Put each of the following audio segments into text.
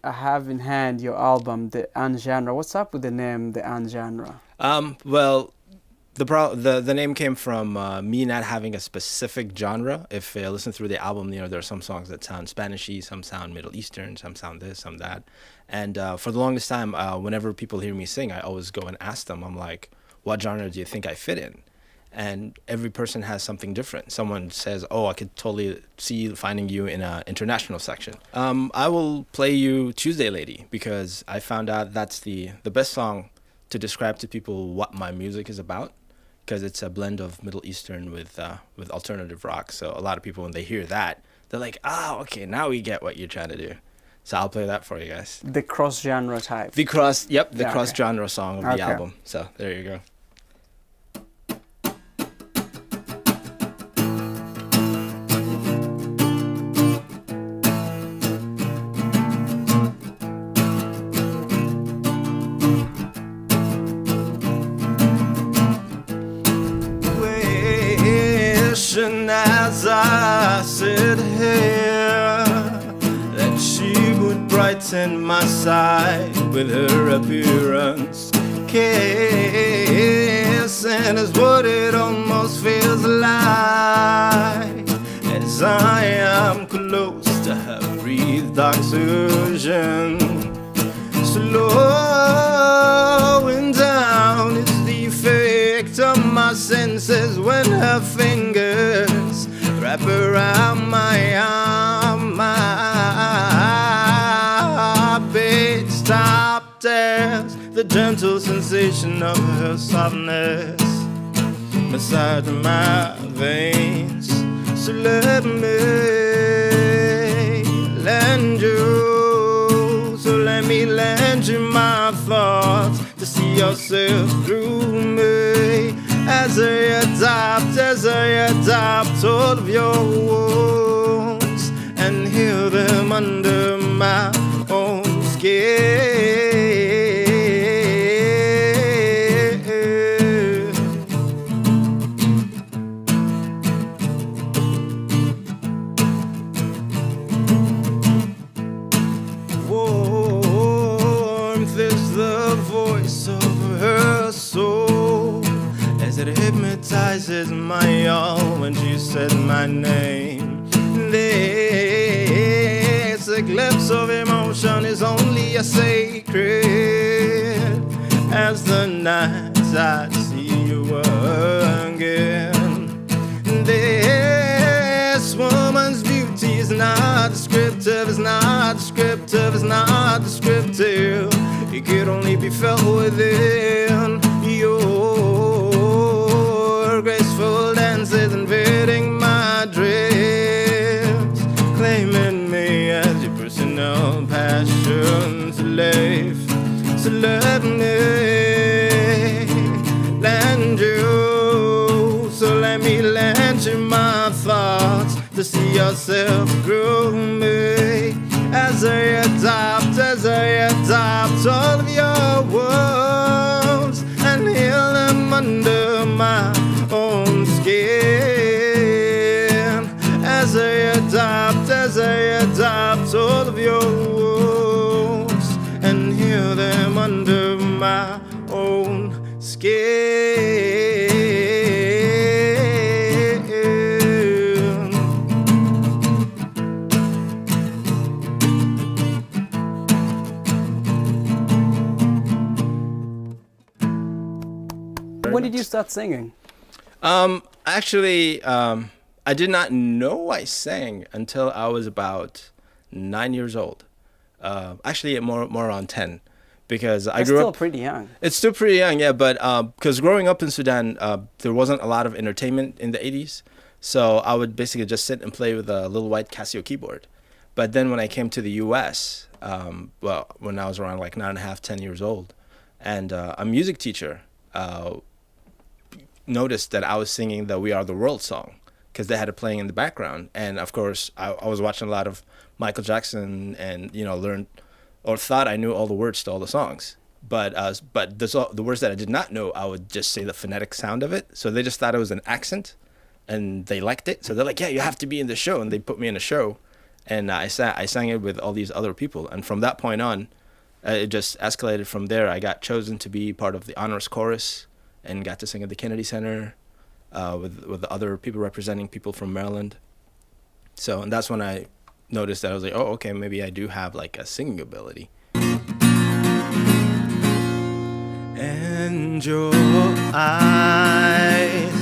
I have in hand your album, The Ungenre. What's up with the name, The Ungenre? Well, the name came from me not having a specific genre. If you listen through the album, there are some songs that sound Spanishy, some sound Middle Eastern, some sound this, some that. And for the longest time, whenever people hear me sing, I always go and ask them, I'm like, what genre do you think I fit in? And every person has something different. Someone says, oh, I could totally see finding you in an international section. I will play you Tuesday Lady because I found out that's the best song to describe to people what my music is about, because it's a blend of Middle Eastern with alternative rock. So a lot of people, when they hear that, they're like, okay, now we get what you're trying to do. So I'll play that for you guys. The cross-genre type. The cross-genre song of the album. So there you go. As I sit here, that she would brighten my side with her appearance. Kissing is what it almost feels like, as I am close to her breathed oxygen. Slowing down is the effect of my senses when her fingers wrap around my arm. My heartbeat stopped as the gentle sensation of her softness massaged my veins. So let me lend you my thoughts to see yourself through me. As I adopt all of your wounds and heal them under my own skin. Warmth is the voice of her soul, as it hypnotizes my all when she said my name. This eclipse of emotion is only as sacred as the nights I see you again. This woman's beauty is not descriptive, is not descriptive, is not descriptive. It could only be felt within your graceful dances, invading my dreams, claiming me as your personal passion slave. So let me lend you, so let me lend you my thoughts to see yourself through me. As I adopt all of your wounds and heal them under my own skin. As I adopt all of your wounds and heal them under my own skin. When did you start singing? Actually, I did not know I sang until I was about 9 years old. Actually, more around 10, because I grew still up. pretty young. It's still pretty young, yeah. But because growing up in Sudan, there wasn't a lot of entertainment in the 80s, so I would basically just sit and play with a little white Casio keyboard. But then when I came to the U.S., when I was around like 9.5, 10 years old, and a music teacher noticed that I was singing the "We Are the World" song, because they had it playing in the background. And of course, I was watching a lot of Michael Jackson, and learned or thought I knew all the words to all the songs. But the words that I did not know, I would just say the phonetic sound of it. So they just thought it was an accent, and they liked it. So they're like, "Yeah, you have to be in the show," and they put me in a show. and I sang it with all these other people, and from that point on, it just escalated from there. I got chosen to be part of the honors chorus, and got to sing at the Kennedy Center, with the other people representing people from Maryland. So, and that's when I noticed that I was like, oh, okay, maybe I do have like a singing ability. And your eyes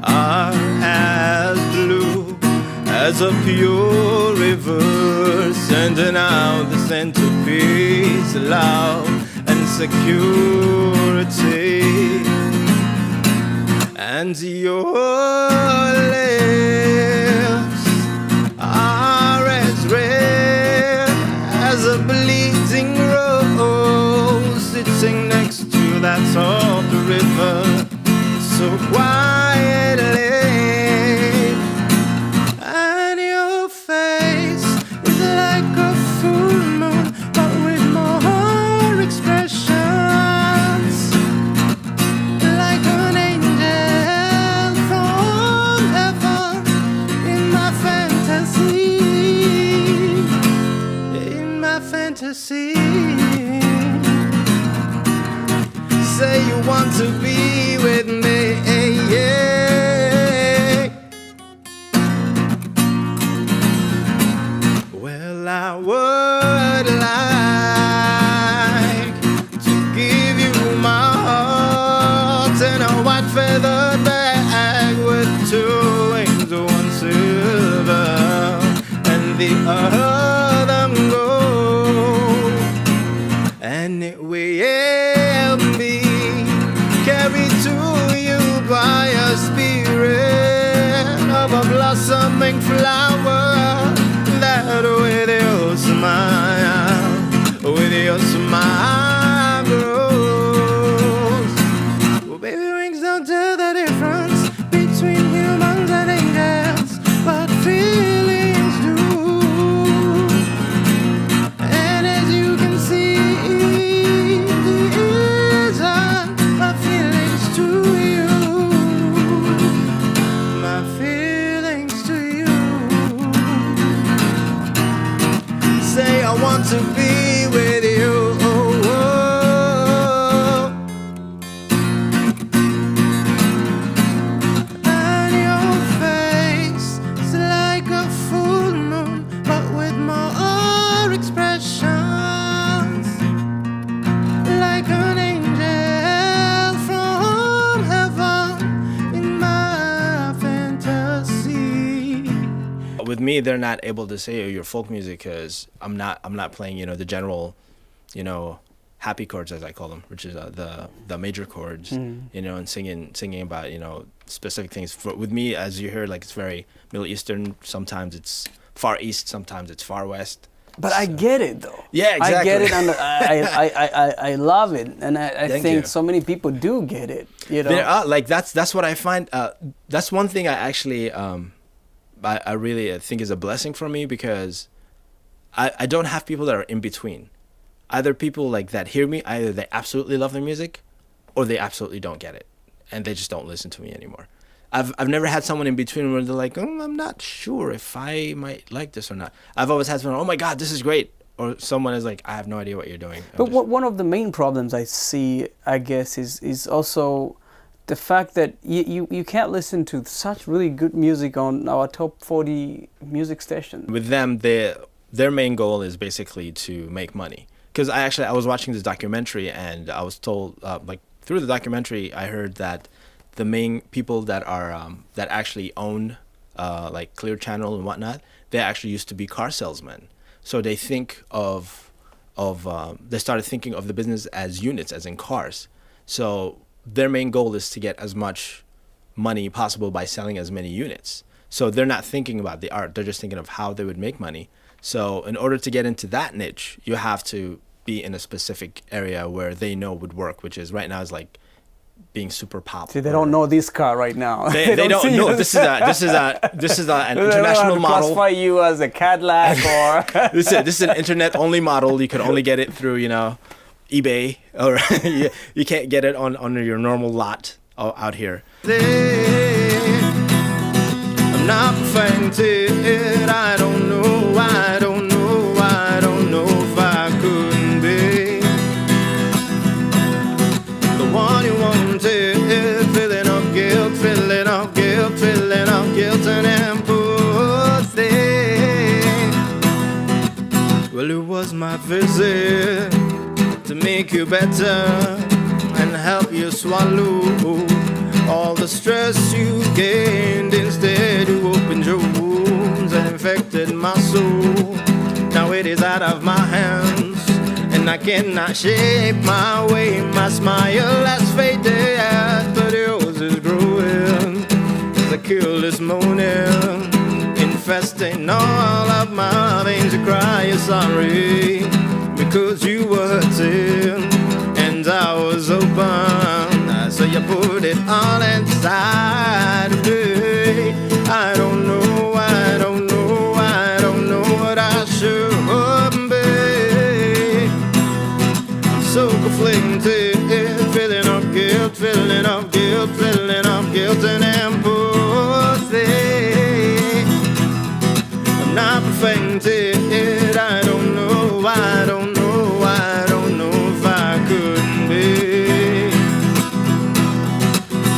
are as blue as a pure river, sending out the centerpiece, love and security. And your lips are as red as a bleeding rose, sitting next to that soft river, so quietly. And your face is like a full moon, but with more expressions, like an angel from heaven in my fantasy, in my fantasy. Say you want to be with me, yeah. Well, I would like to give you my heart in a white feathered bag with 2 wings, one silver and the other gold, and it will be carried to you by a spirit of a blossoming flower, that with your smile grows. Well, baby, rings don't tell the difference between humans and angels, but feelings do. And as you can see, these are my feelings to you, my feelings to you. Say I want to be with you. And your face is like a full moon, but with more expressions, like an angel from heaven in my fantasy. With me, they're not able to say, oh, you're folk music, because I'm not playing, the general, happy chords, as I call them, which is the major chords, and singing about, specific things. With me, as you heard, like, it's very Middle Eastern. Sometimes it's Far East, sometimes it's Far West. But I get it though. Yeah, exactly. I get it, and I love it, and I Thank think you. so many people do get it. There are, like, that's what I find. That's one thing I actually I really think is a blessing for me, because I don't have people that are in between. Either people like that hear me, either they absolutely love the music, or they absolutely don't get it, and they just don't listen to me anymore. I've never had someone in between where they're like, I'm not sure if I might like this or not. I've always had someone, oh my God, this is great. Or someone is like, I have no idea what you're doing. But one of the main problems I see, I guess, is also the fact that you can't listen to such really good music on our top 40 music stations. With them, their main goal is basically to make money. Because I was watching this documentary, and I was told, through the documentary, I heard that the main people that are that actually own like Clear Channel and whatnot, they actually used to be car salesmen. So they think they started thinking of the business as units, as in cars. So their main goal is to get as much money possible by selling as many units. So they're not thinking about the art, they're just thinking of how they would make money. So in order to get into that niche, you have to be in a specific area where they know would work, which is right now is like being super pop. See, they don't know this car right now. They don't know. This is an international model. Classify you as a Cadillac or this is an internet only model. You can only get it through eBay, or you can't get it on your normal lot out here. I'm not fainted, I don't know was my visit to make you better and help you swallow all the stress you gained. Instead, you opened your wounds and infected my soul. Now it is out of my hands, and I cannot shape my way. My smile has faded, but yours is growing. The kill is moaning, infesting all of my veins. You cry, you're sorry, because you were hurting, and I was open. So you put it all inside of me. I don't know what I should be. I'm so conflicted, feeling of guilt, feeling of guilt, feeling of guilt and empathy. I'm not perfected, I don't know if I could be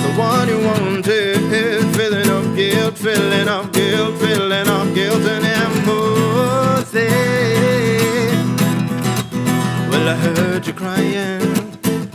the one you wanted. Feeling of guilt, feeling of guilt, feeling of guilt and empathy. Well, I heard you crying,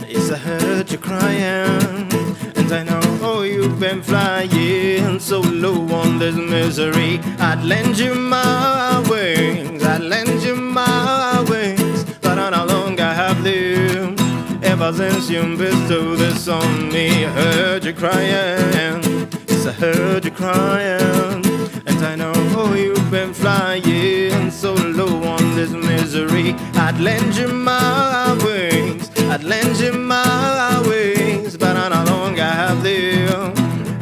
yes, I heard you crying, and I know you've been flying so low on this misery. I'd lend you my wings, I'd lend you my wings, but I no longer have them. Ever since you bestowed this on me, I heard you crying, yes, I heard you crying, and I know you've been flying so low on this misery. I'd lend you my wings, I'd lend you my wings, but I no longer have them.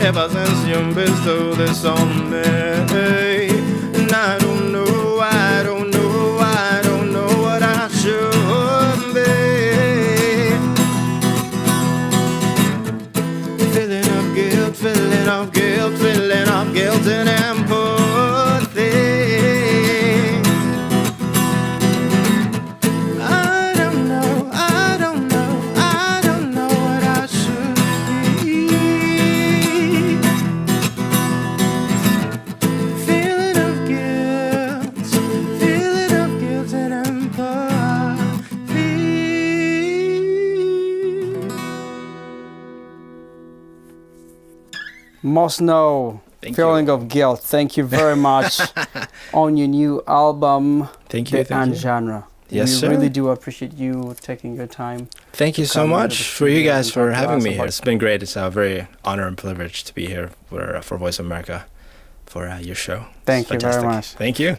Ever since you bestowed this on me, and I don't know what I should be. Feeling of guilt, feeling of guilt, feeling of guilt and empathy. I don't know what I should be. Feeling of guilt and empathy. Mosno, Thank feeling you. of guilt. Thank you very much on your new album, Thank you. The Genre. Yes, we sir. really do appreciate you taking your time. Thank you so come into much the for you studio guys and for talk to having us me here. about- It's been great. It's a very honor and privilege to be here for Voice of America for your show. Thank It's you very fantastic. much. Thank you.